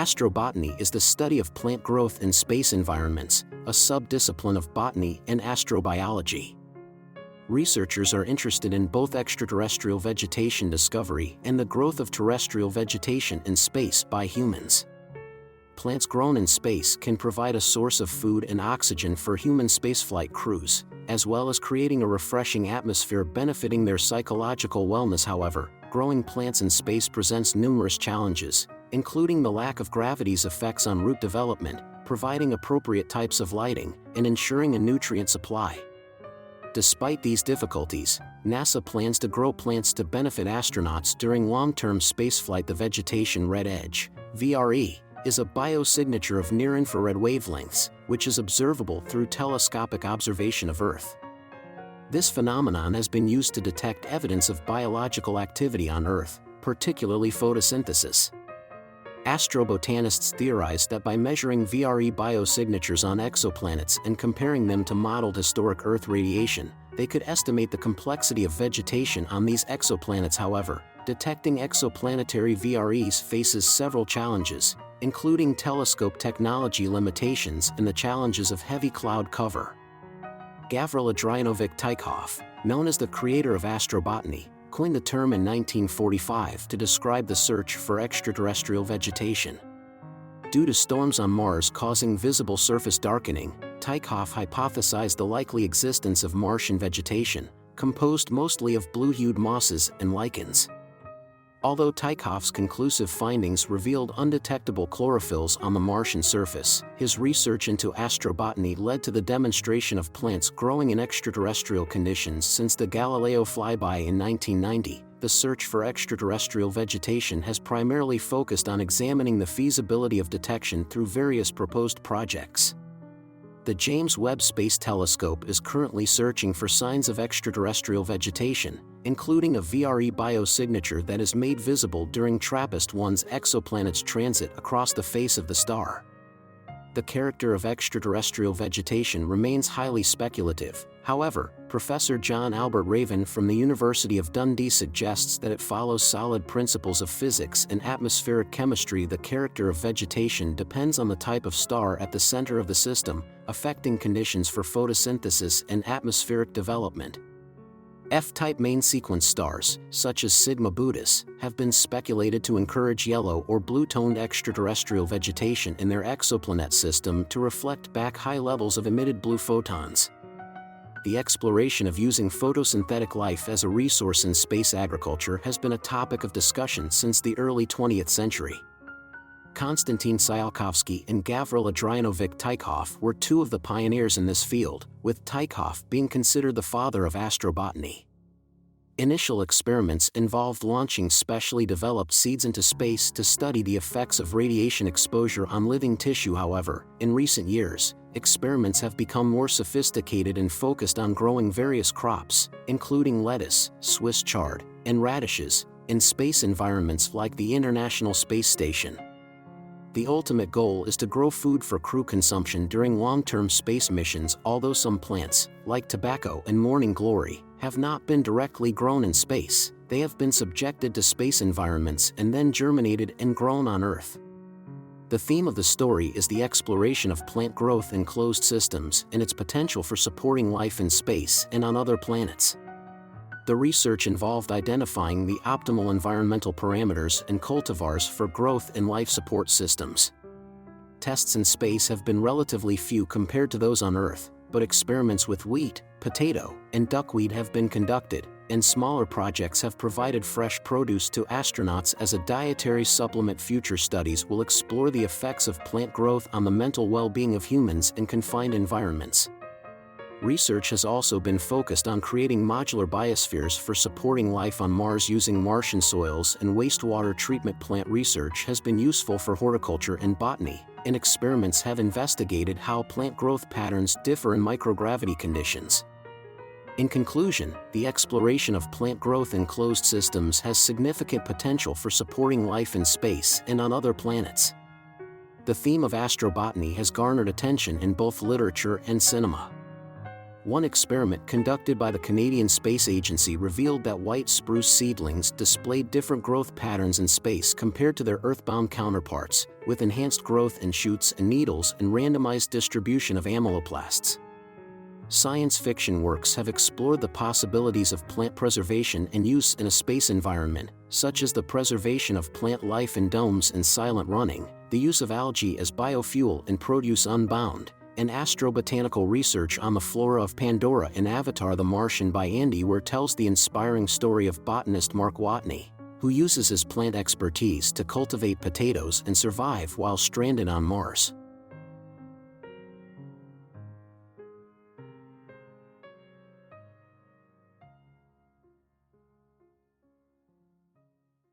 Astrobotany is the study of plant growth in space environments, a sub-discipline of botany and astrobiology. Researchers are interested in both extraterrestrial vegetation discovery and the growth of terrestrial vegetation in space by humans. Plants grown in space can provide a source of food and oxygen for human spaceflight crews, as well as creating a refreshing atmosphere benefiting their psychological wellness. However, growing plants in space presents numerous challenges, including the lack of gravity's effects on root development, providing appropriate types of lighting, and ensuring a nutrient supply. Despite these difficulties, NASA plans to grow plants to benefit astronauts during long-term spaceflight. The vegetation red edge, VRE, is a biosignature of near-infrared wavelengths, which is observable through telescopic observation of Earth. This phenomenon has been used to detect evidence of biological activity on Earth, particularly photosynthesis. Astrobotanists theorize that by measuring VRE biosignatures on exoplanets and comparing them to modeled historic Earth radiation, they could estimate the complexity of vegetation on these exoplanets. However, detecting exoplanetary VREs faces several challenges, including telescope technology limitations and the challenges of heavy cloud cover. Gavril Adrianovic Tykov, known as the creator of astrobotany, coined the term in 1945 to describe the search for extraterrestrial vegetation. Due to storms on Mars causing visible surface darkening, Tykov hypothesized the likely existence of Martian vegetation, composed mostly of blue-hued mosses and lichens. Although Tykov's conclusive findings revealed undetectable chlorophylls on the Martian surface, his research into astrobotany led to the demonstration of plants growing in extraterrestrial conditions. Since the Galileo flyby in 1990, the search for extraterrestrial vegetation has primarily focused on examining the feasibility of detection through various proposed projects. The James Webb Space Telescope is currently searching for signs of extraterrestrial vegetation, including a VRE biosignature that is made visible during TRAPPIST-1's exoplanet's transit across the face of the star. The character of extraterrestrial vegetation remains highly speculative. However, Professor John Albert Raven from the University of Dundee suggests that it follows solid principles of physics and atmospheric chemistry. The character of vegetation depends on the type of star at the center of the system, affecting conditions for photosynthesis and atmospheric development. F-type main sequence stars, such as Sigma Boötis, have been speculated to encourage yellow or blue-toned extraterrestrial vegetation in their exoplanet system to reflect back high levels of emitted blue photons. The exploration of using photosynthetic life as a resource in space agriculture has been a topic of discussion since the early 20th century. Konstantin Tsiolkovsky and Gavril Adrianovic Tykov were two of the pioneers in this field, with Tykov being considered the father of astrobotany. Initial experiments involved launching specially developed seeds into space to study the effects of radiation exposure on living tissue. However, in recent years, experiments have become more sophisticated and focused on growing various crops, including lettuce, Swiss chard, and radishes, in space environments like the International Space Station. The ultimate goal is to grow food for crew consumption during long-term space missions. Although some plants, like tobacco and morning glory, have not been directly grown in space, they have been subjected to space environments and then germinated and grown on Earth. The theme of the story is the exploration of plant growth in closed systems and its potential for supporting life in space and on other planets. The research involved identifying the optimal environmental parameters and cultivars for growth in life support systems. Tests in space have been relatively few compared to those on Earth, but experiments with wheat, potato, and duckweed have been conducted, and smaller projects have provided fresh produce to astronauts as a dietary supplement. Future studies will explore the effects of plant growth on the mental well-being of humans in confined environments. Research has also been focused on creating modular biospheres for supporting life on Mars using Martian soils and wastewater treatment. Plant research has been useful for horticulture and botany, and experiments have investigated how plant growth patterns differ in microgravity conditions. In conclusion, the exploration of plant growth in closed systems has significant potential for supporting life in space and on other planets. The theme of astrobotany has garnered attention in both literature and cinema. One experiment conducted by the Canadian Space Agency revealed that white spruce seedlings displayed different growth patterns in space compared to their earthbound counterparts, with enhanced growth in shoots and needles and randomized distribution of amyloplasts. Science fiction works have explored the possibilities of plant preservation and use in a space environment, such as the preservation of plant life in domes and Silent Running, the use of algae as biofuel in Produce Unbound, and astrobotanical research on the flora of Pandora in Avatar the Martian by Andy Weir tells the inspiring story of botanist Mark Watney, who uses his plant expertise to cultivate potatoes and survive while stranded on Mars.